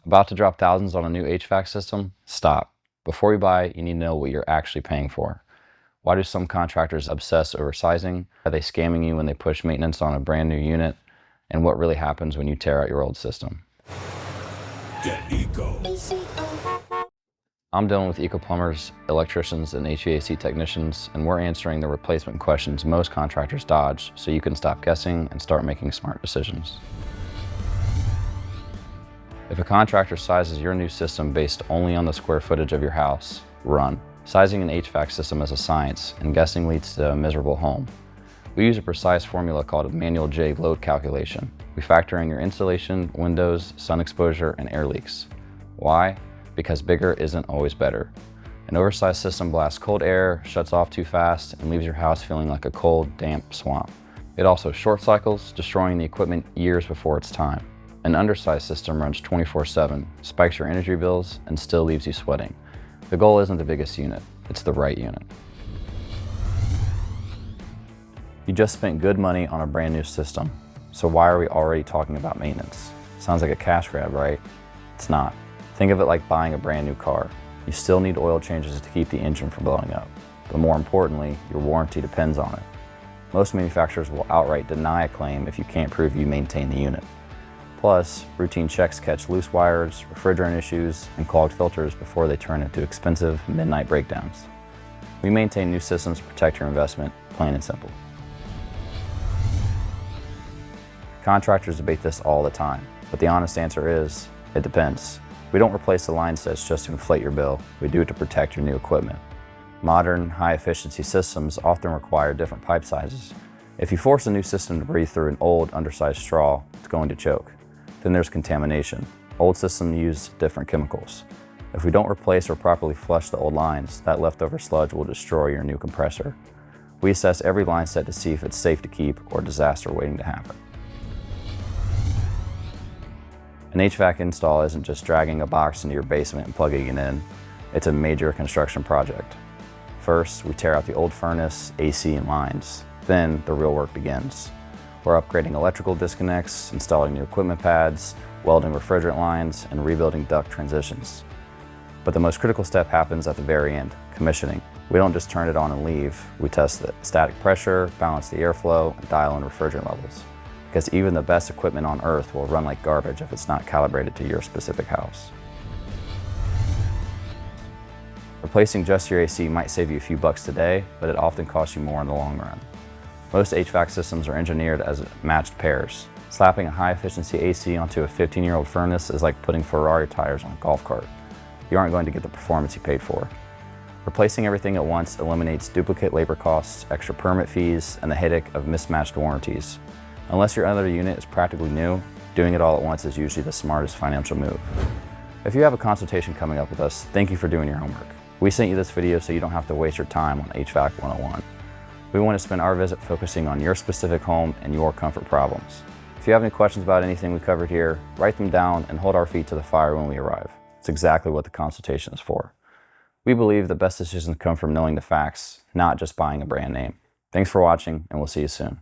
About to drop thousands on a new HVAC system? Stop. Before you buy, you need to know what you're actually paying for. Why do some contractors obsess over sizing? Are they scamming you when they push maintenance on a brand new unit? And what really happens when you tear out your old system? Get Eco. I'm dealing with Eco Plumbers, Electricians, and HVAC Technicians, and we're answering the replacement questions most contractors dodge so you can stop guessing and start making smart decisions. If a contractor sizes your new system based only on the square footage of your house, run. Sizing an HVAC system is a science, and guessing leads to a miserable home. We use a precise formula called a manual J load calculation. We factor in your insulation, windows, sun exposure, and air leaks. Why? Because bigger isn't always better. An oversized system blasts cold air, shuts off too fast, and leaves your house feeling like a cold, damp swamp. It also short cycles, destroying the equipment years before its time. An undersized system runs 24/7, spikes your energy bills, and still leaves you sweating. The goal isn't the biggest unit, it's the right unit. You just spent good money on a brand new system, so why are we already talking about maintenance? Sounds like a cash grab, right? It's not. Think of it like buying a brand new car. You still need oil changes to keep the engine from blowing up, but more importantly, your warranty depends on it. Most manufacturers will outright deny a claim if you can't prove you maintain the unit. Plus, routine checks catch loose wires, refrigerant issues, and clogged filters before they turn into expensive midnight breakdowns. We maintain new systems to protect your investment, plain and simple. Contractors debate this all the time, but the honest answer is, it depends. We don't replace the line sets just to inflate your bill, we do it to protect your new equipment. Modern, high-efficiency systems often require different pipe sizes. If you force a new system to breathe through an old, undersized straw, it's going to choke. Then there's contamination. Old systems use different chemicals. If we don't replace or properly flush the old lines, that leftover sludge will destroy your new compressor. We assess every line set to see if it's safe to keep or disaster waiting to happen. An HVAC install isn't just dragging a box into your basement and plugging it in. It's a major construction project. First, we tear out the old furnace, AC, and lines. Then, the real work begins. We're upgrading electrical disconnects, installing new equipment pads, welding refrigerant lines, and rebuilding duct transitions. But the most critical step happens at the very end, commissioning. We don't just turn it on and leave. We test the static pressure, balance the airflow, and dial in refrigerant levels. Because even the best equipment on earth will run like garbage if it's not calibrated to your specific house. Replacing just your AC might save you a few bucks today, but it often costs you more in the long run. Most HVAC systems are engineered as matched pairs. Slapping a high-efficiency AC onto a 15-year-old furnace is like putting Ferrari tires on a golf cart. You aren't going to get the performance you paid for. Replacing everything at once eliminates duplicate labor costs, extra permit fees, and the headache of mismatched warranties. Unless your other unit is practically new, doing it all at once is usually the smartest financial move. If you have a consultation coming up with us, thank you for doing your homework. We sent you this video so you don't have to waste your time on HVAC 101. We want to spend our visit focusing on your specific home and your comfort problems. If you have any questions about anything we covered here, write them down and hold our feet to the fire when we arrive. It's exactly what the consultation is for. We believe the best decisions come from knowing the facts, not just buying a brand name. Thanks for watching, and we'll see you soon.